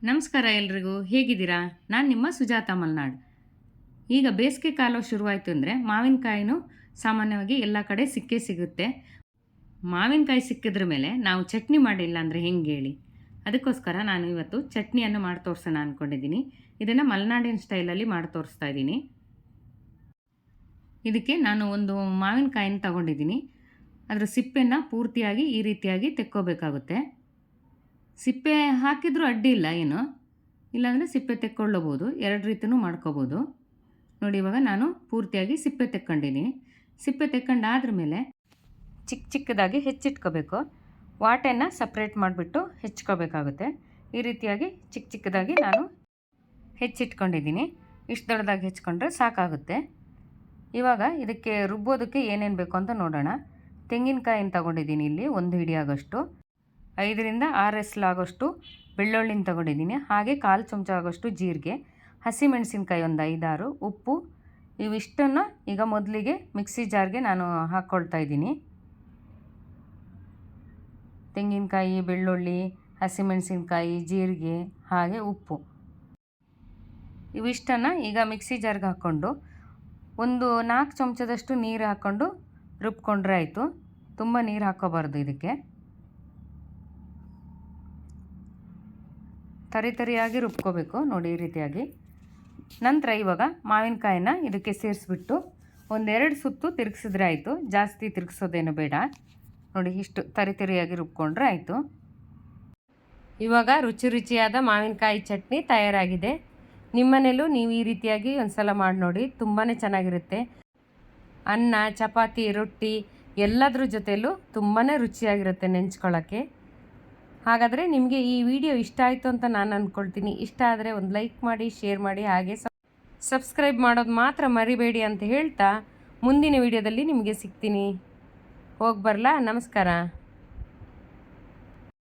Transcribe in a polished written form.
ನಮಸ್ಕಾರ ಎಲ್ರಿಗೂ, ಹೇಗಿದ್ದೀರಾ? ನಾನು ನಿಮ್ಮ ಸುಜಾತ ಮಲ್ನಾಡ್. ಈಗ ಬೇಸಿಗೆ ಕಾಲ ಶುರುವಾಯಿತು ಅಂದರೆ ಮಾವಿನಕಾಯಿನೂ ಸಾಮಾನ್ಯವಾಗಿ ಎಲ್ಲ ಕಡೆ ಸಿಕ್ಕೇ ಸಿಗುತ್ತೆ. ಮಾವಿನಕಾಯಿ ಸಿಕ್ಕಿದ್ರ ಮೇಲೆ ನಾವು ಚಟ್ನಿ ಮಾಡಿಲ್ಲ ಅಂದರೆ ಹೆಂಗೆ ಹೇಳಿ? ಅದಕ್ಕೋಸ್ಕರ ನಾನು ಇವತ್ತು ಚಟ್ನಿಯನ್ನು ಮಾಡಿ ತೋರಿಸೋಣ ಅಂದ್ಕೊಂಡಿದ್ದೀನಿ. ಇದನ್ನು ಮಲೆನಾಡಿನ ಸ್ಟೈಲಲ್ಲಿ ಮಾಡಿ ತೋರಿಸ್ತಾ ಇದ್ದೀನಿ. ಇದಕ್ಕೆ ನಾನು ಒಂದು ಮಾವಿನಕಾಯಿನ ತಗೊಂಡಿದ್ದೀನಿ. ಅದರ ಸಿಪ್ಪೆಯನ್ನು ಪೂರ್ತಿಯಾಗಿ ಈ ರೀತಿಯಾಗಿ ತೆಕ್ಕೋಬೇಕಾಗುತ್ತೆ. ಸಿಪ್ಪೆ ಹಾಕಿದರೂ ಅಡ್ಡಿ ಇಲ್ಲ ಏನು, ಇಲ್ಲಾಂದರೆ ಸಿಪ್ಪೆ ತೆಕ್ಕೊಳ್ಳಬಹುದು. ಎರಡು ರೀತಿಯೂ ಮಾಡ್ಕೋಬೋದು. ನೋಡಿ, ಇವಾಗ ನಾನು ಪೂರ್ತಿಯಾಗಿ ಸಿಪ್ಪೆ ತೆಕ್ಕೊಂಡಿದ್ದೀನಿ. ಸಿಪ್ಪೆ ತೆಕ್ಕೊಂಡಾದ್ರ ಮೇಲೆ ಚಿಕ್ಕ ಚಿಕ್ಕದಾಗಿ ಹೆಚ್ಚಿಟ್ಕೋಬೇಕು. ವಾಟೆಯನ್ನು ಸಪ್ರೇಟ್ ಮಾಡಿಬಿಟ್ಟು ಹೆಚ್ಕೋಬೇಕಾಗುತ್ತೆ. ಈ ರೀತಿಯಾಗಿ ಚಿಕ್ಕ ಚಿಕ್ಕದಾಗಿ ನಾನು ಹೆಚ್ಚಿಟ್ಕೊಂಡಿದ್ದೀನಿ. ಇಷ್ಟು ದೊಡ್ಡದಾಗಿ ಹೆಚ್ಕೊಂಡ್ರೆ ಸಾಕಾಗುತ್ತೆ. ಇವಾಗ ಇದಕ್ಕೆ ರುಬ್ಬೋದಕ್ಕೆ ಏನೇನು ಬೇಕು ಅಂತ ನೋಡೋಣ. ತೆಂಗಿನಕಾಯಿನ ತಗೊಂಡಿದ್ದೀನಿ, ಇಲ್ಲಿ 1 ಹಿಡಿ ಆಗೋಷ್ಟು. 5ರಿಂದ 6 ಎಸ್ಲಾಗೋಷ್ಟು ಬೆಳ್ಳುಳ್ಳಿನ ತಗೊಂಡಿದ್ದೀನಿ. ಹಾಗೆ 1/4 ಚಮಚ ಆಗೋಷ್ಟು ಜೀರಿಗೆ, ಹಸಿಮೆಣಸಿನ್ಕಾಯಿ ಒಂದು 5-6, ಉಪ್ಪು. ಇವಿಷ್ಟನ್ನು ಈಗ ಮೊದಲಿಗೆ ಮಿಕ್ಸಿ ಜಾರ್ಗೆ ನಾನು ಹಾಕ್ಕೊಳ್ತಾ ಇದ್ದೀನಿ. ತೆಂಗಿನಕಾಯಿ, ಬೆಳ್ಳುಳ್ಳಿ, ಹಸಿಮೆಣಸಿನ್ಕಾಯಿ, ಜೀರಿಗೆ ಹಾಗೆ ಉಪ್ಪು ಇವಿಷ್ಟನ್ನು ಈಗ ಮಿಕ್ಸಿ ಜಾರ್ಗೆ ಹಾಕ್ಕೊಂಡು ಒಂದು 4 ಚಮಚದಷ್ಟು ನೀರು ಹಾಕ್ಕೊಂಡು ರುಬ್ಕೊಂಡ್ರೆ ಆಯಿತು. ತುಂಬ ನೀರು ಹಾಕ್ಕೋಬಾರ್ದು. ಇದಕ್ಕೆ ತರಿಯಾಗಿ ರುಬ್ಕೋಬೇಕು. ನೋಡಿ, ಈ ರೀತಿಯಾಗಿ. ನಂತರ ಇವಾಗ ಮಾವಿನಕಾಯಿನ ಇದಕ್ಕೆ ಸೇರಿಸ್ಬಿಟ್ಟು 1-2 ಸುತ್ತು ತಿರುಗಿಸಿದ್ರೆ ಆಯಿತು. ಜಾಸ್ತಿ ತಿರುಗಿಸೋದೇನು ಬೇಡ. ನೋಡಿ, ಇಷ್ಟು ತರಿಯಾಗಿ ರುಬ್ಕೊಂಡ್ರೆ ಆಯಿತು. ಇವಾಗ ರುಚಿಯಾದ ಮಾವಿನಕಾಯಿ ಚಟ್ನಿ ತಯಾರಾಗಿದೆ. ನಿಮ್ಮನೇಲೂ ನೀವು ಈ ರೀತಿಯಾಗಿ ಒಂದು ಸಲ ಮಾಡಿ ನೋಡಿ, ತುಂಬಾ ಚೆನ್ನಾಗಿರುತ್ತೆ. ಅನ್ನ, ಚಪಾತಿ, ರೊಟ್ಟಿ ಎಲ್ಲದ್ರ ಜೊತೆಲೂ ತುಂಬಾ ರುಚಿಯಾಗಿರುತ್ತೆ ನೆಂಚ್ಕೊಳ್ಳೋಕ್ಕೆ. ಹಾಗಾದರೆ ನಿಮಗೆ ಈ ವಿಡಿಯೋ ಇಷ್ಟ ಆಯಿತು ಅಂತ ನಾನು ಅಂದ್ಕೊಳ್ತೀನಿ. ಇಷ್ಟ ಆದರೆ ಒಂದು ಲೈಕ್ ಮಾಡಿ, ಶೇರ್ ಮಾಡಿ, ಹಾಗೆ ಸಬ್ಸ್ಕ್ರೈಬ್ ಮಾಡೋದು ಮಾತ್ರ ಮರಿಬೇಡಿ ಅಂತ ಹೇಳ್ತಾ ಮುಂದಿನ ವಿಡಿಯೋದಲ್ಲಿ ನಿಮಗೆ ಸಿಗ್ತೀನಿ. ಹೋಗಿ ಬರಲಾ? ನಮಸ್ಕಾರ.